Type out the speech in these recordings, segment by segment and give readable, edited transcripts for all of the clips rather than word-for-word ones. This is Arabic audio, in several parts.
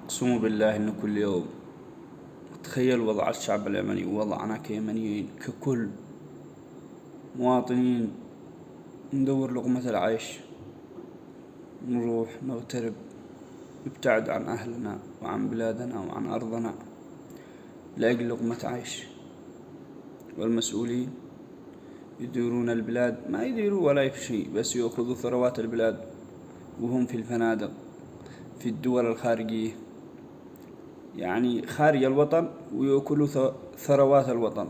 أقسم بالله إن كل يوم أتخيل وضع الشعب اليمني ووضعنا كيمنيين ككل مواطنين، ندور لقمة العيش، نروح نغترب، نبتعد عن أهلنا وعن بلادنا وعن أرضنا لأجل لقمة عيش. والمسؤولين يديرون البلاد، ما يديروا ولا شيء، بس يأخذوا ثروات البلاد وهم في الفنادق في الدول الخارجية، يعني خارج الوطن، ويأكلوا ثروات الوطن.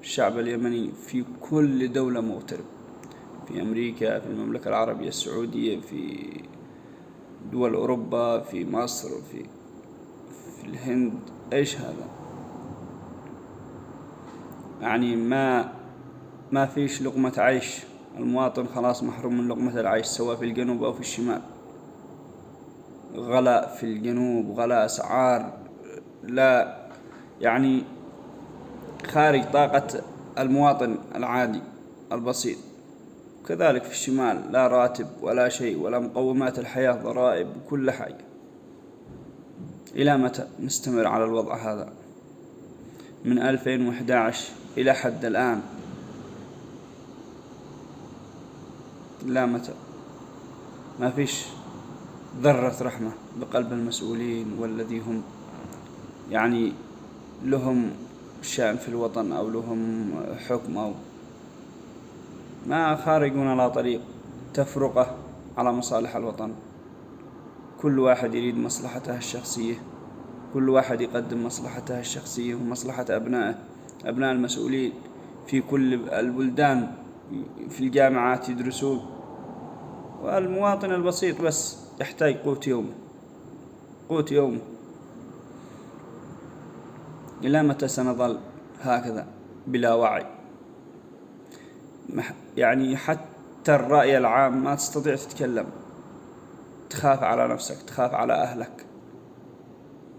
الشعب اليمني في كل دولة مغترب، في أمريكا، في المملكة العربية السعودية، في دول أوروبا، في مصر، في الهند. إيش هذا؟ يعني ما فيش لقمة عيش. المواطن خلاص محروم من لقمة العيش، سواء في الجنوب أو في الشمال. غلاء في الجنوب، غلاء أسعار لا يعني خارج طاقة المواطن العادي البسيط. كذلك في الشمال، لا راتب ولا شيء، ولا مقومات الحياة، ضرائب وكل حاجة. إلى متى نستمر على الوضع هذا؟ من 2011 إلى حد الآن، إلى متى؟ ما فيش ذرة رحمة بقلب المسؤولين، والذي هم يعني لهم شأن في الوطن أو لهم حكم، أو ما خارجون على طريق تفرقة على مصالح الوطن. كل واحد يريد مصلحته الشخصية، كل واحد يقدم مصلحته الشخصية ومصلحة أبنائه. أبناء المسؤولين في كل البلدان في الجامعات يدرسون، والمواطن البسيط بس يحتاج قوت يومه، قوت يومه. إلى متى سنظل هكذا بلا وعي؟ يعني حتى الرأي العام ما تستطيع تتكلم، تخاف على نفسك، تخاف على أهلك،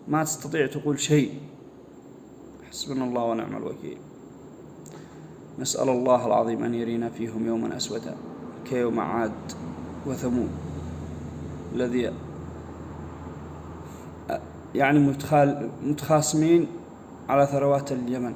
ما تستطيع تقول شيء. حسبنا الله ونعم الوكيل. نسأل الله العظيم أن يرينا فيهم يوما أسودا كيوم عاد وثمود، الذي يعني متخاصمين على ثروات اليمن.